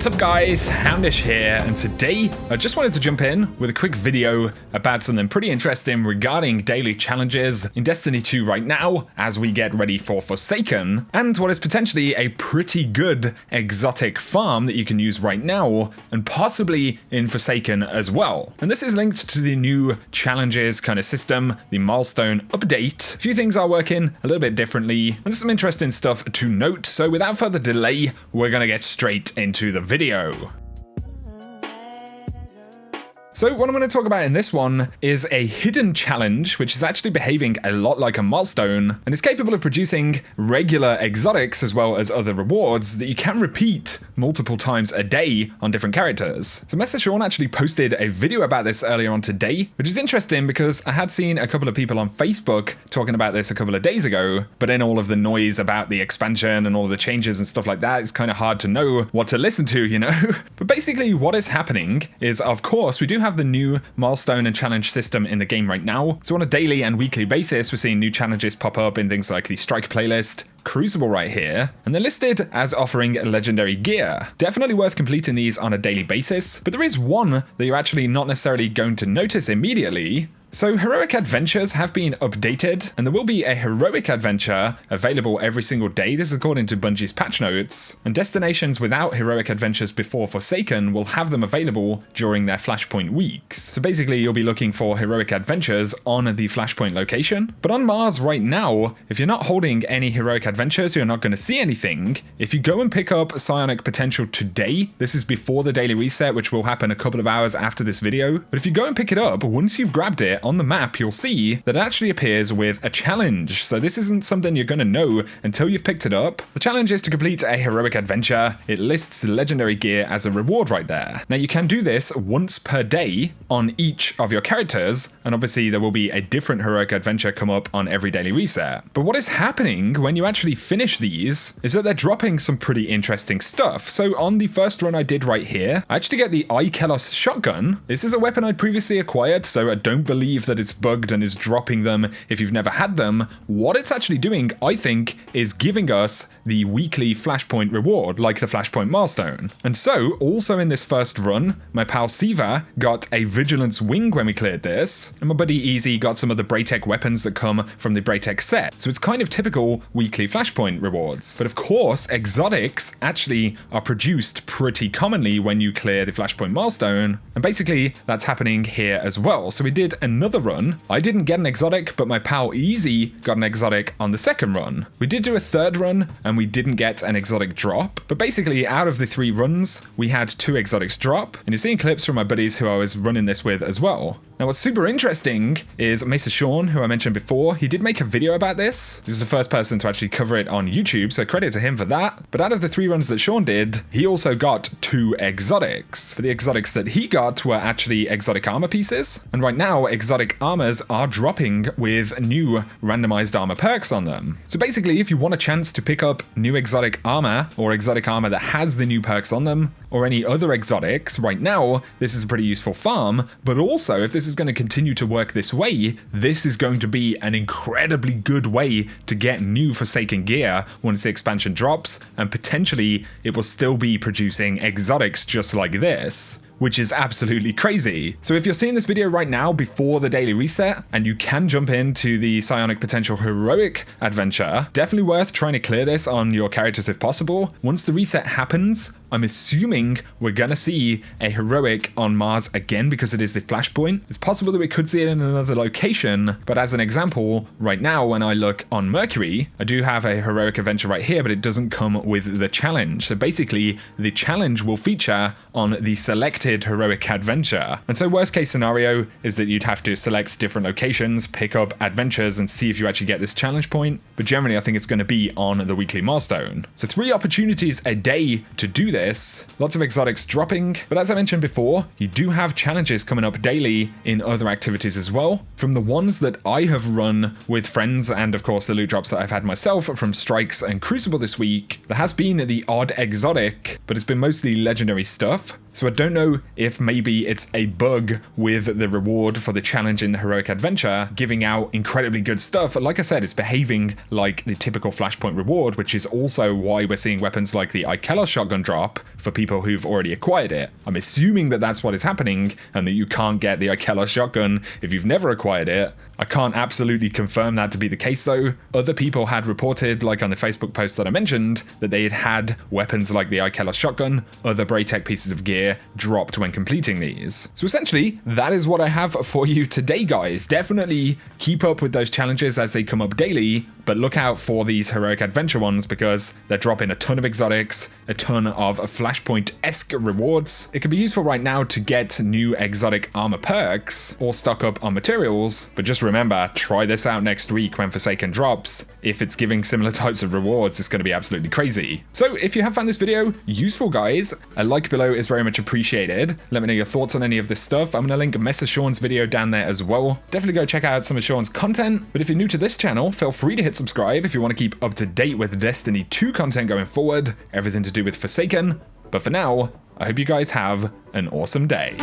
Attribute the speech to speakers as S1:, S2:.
S1: What's up guys, Houndish here, and today I just wanted to jump in with a quick video about something pretty interesting regarding daily challenges in Destiny 2 right now as we get ready for Forsaken, and what is potentially a pretty good exotic farm that you can use right now, and possibly in Forsaken as well. And this is linked to the new challenges kind of system, the Milestone update. A few things are working a little bit differently, and there's some interesting stuff to note, so without further delay, we're gonna get straight into the video. So what I'm going to talk about in this one is a hidden challenge, which is actually behaving a lot like a milestone, and is capable of producing regular exotics as well as other rewards that you can repeat multiple times a day on different characters. So Mr. Sean actually posted a video about this earlier on today, which is interesting because I had seen a couple of people on Facebook talking about this a couple of days ago, but in all of the noise about the expansion and all the changes and stuff like that, it's kind of hard to know what to listen to, you know? But basically what is happening is, of course, we do have the new milestone and challenge system in the game right now. So on a daily and weekly basis, we're seeing new challenges pop up in things like the Strike playlist, Crucible right here, and they're listed as offering legendary gear. Definitely worth completing these on a daily basis, but there is one that you're actually not necessarily going to notice immediately. So heroic adventures have been updated, and there will be a heroic adventure available every single day. This is according to Bungie's patch notes, and destinations without heroic adventures before Forsaken will have them available during their Flashpoint weeks. So basically you'll be looking for heroic adventures on the Flashpoint location. But on Mars right now, if you're not holding any heroic adventures, you're not going to see anything. If you go and pick up Psionic Potential today, this is before the daily reset, which will happen a couple of hours after this video, but if you go and pick it up, once you've grabbed it, on the map you'll see that it actually appears with a challenge. So this isn't something you're going to know until you've picked it up. The challenge is to complete a heroic adventure. It lists legendary gear as a reward right there. Now you can do this once per day on each of your characters, and obviously there will be a different heroic adventure come up on every daily reset. But what is happening when you actually finish these is that they're dropping some pretty interesting stuff. So on the first run I did right here, I actually get the Ikelos shotgun. This is a weapon I'd previously acquired, so I don't believe that it's bugged and is dropping them if you've never had them. What it's actually doing, I think, is giving us the weekly Flashpoint reward, like the Flashpoint milestone. And so, also in this first run, my pal Siva got a Vigilance Wing when we cleared this, and my buddy Easy got some of the Braytech weapons that come from the Braytech set. So it's kind of typical weekly Flashpoint rewards. But of course, exotics actually are produced pretty commonly when you clear the Flashpoint milestone, and basically that's happening here as well. So we did another run. I didn't get an exotic, but my pal Easy got an exotic on the second run. We did do a third run, and we didn't get an exotic drop, but basically out of the 3 runs, we had 2 exotics drop, and you're seeing clips from my buddies who I was running this with as well. Now what's super interesting is Mesa Sean, who I mentioned before, he did make a video about this. He was the first person to actually cover it on YouTube, so credit to him for that. But out of the 3 runs that Sean did, he also got 2 exotics. But the exotics that he got were actually exotic armor pieces, and right now exotic armors are dropping with new randomized armor perks on them. So basically if you want a chance to pick up new exotic armor, or exotic armor that has the new perks on them, or any other exotics, right now this is a pretty useful farm. But also if this is going to continue to work this way, this is going to be an incredibly good way to get new Forsaken gear once the expansion drops, and potentially it will still be producing exotics just like this, which is absolutely crazy. So if you're seeing this video right now before the daily reset, and you can jump into the Psionic Potential heroic adventure, definitely worth trying to clear this on your characters if possible. Once the reset happens, I'm assuming we're gonna see a heroic on Mars again because it is the Flashpoint. It's possible that we could see it in another location, but as an example, right now when I look on Mercury, I do have a heroic adventure right here, but it doesn't come with the challenge. So basically, the challenge will feature on the selected heroic adventure. And so worst case scenario is that you'd have to select different locations, pick up adventures, and see if you actually get this challenge point. But generally, I think it's gonna be on the weekly milestone. So 3 opportunities a day to do this. Lots of exotics dropping, but as I mentioned before, you do have challenges coming up daily in other activities as well. From the ones that I have run with friends, and of course the loot drops that I've had myself from Strikes and Crucible this week, there has been the odd exotic, but it's been mostly legendary stuff. So I don't know if maybe it's a bug with the reward for the challenge in the heroic adventure, giving out incredibly good stuff. Like I said, it's behaving like the typical Flashpoint reward, which is also why we're seeing weapons like the Ikelos shotgun drop, drop for people who've already acquired it. I'm assuming that that's what is happening and that you can't get the Ikelos shotgun if you've never acquired it. I can't absolutely confirm that to be the case though. Other people had reported, like on the Facebook post that I mentioned, that they had weapons like the Ikelos shotgun, other Braytech pieces of gear dropped when completing these. So essentially, that is what I have for you today, guys. Definitely keep up with those challenges as they come up daily, but look out for these heroic adventure ones because they're dropping a ton of exotics, a ton of Flashpoint-esque rewards. It can be useful right now to get new exotic armor perks or stock up on materials, but just remember, try this out next week when Forsaken drops. If it's giving similar types of rewards, it's going to be absolutely crazy. So if you have found this video useful, guys, a like below is very much appreciated. Let me know your thoughts on any of this stuff. I'm going to link Mesa Sean's video down there as well. Definitely go check out some of Sean's content. But if you're new to this channel, feel free to hit subscribe if you want to keep up to date with Destiny 2 content going forward, everything to do with Forsaken. But for now, I hope you guys have an awesome day.